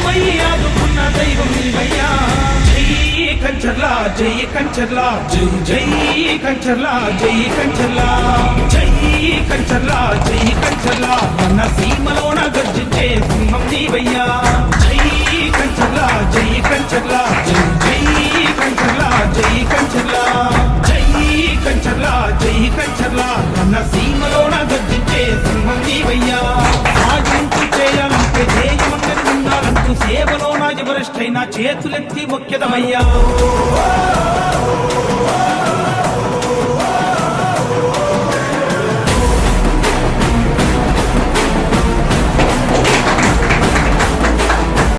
ధైర్యమై ఆదుకున్న దైవం నీవయ్యా జై కంచర్లా జై కంచర్లా జై జై కంచర్లా జై కంచర్లా జై కంచర్లా జై కంచర్లా మన సీమలోన గర్జించే సింహం నీవయ్యా జై కంచర్లా జై కంచర్లా జై జై కంచర్లా జై కంచర్లా జై కంచర్లా జై కంచర్లా మన సీమలోన గర్జించే సింహం నీవయ్యా సాగింపు చేయాలంటే ధ్యేయమంగని ఉండాలంటూ సేవలో నా ఎవరెస్టైనా చేతులెత్తి మొక్కెదమయ్యా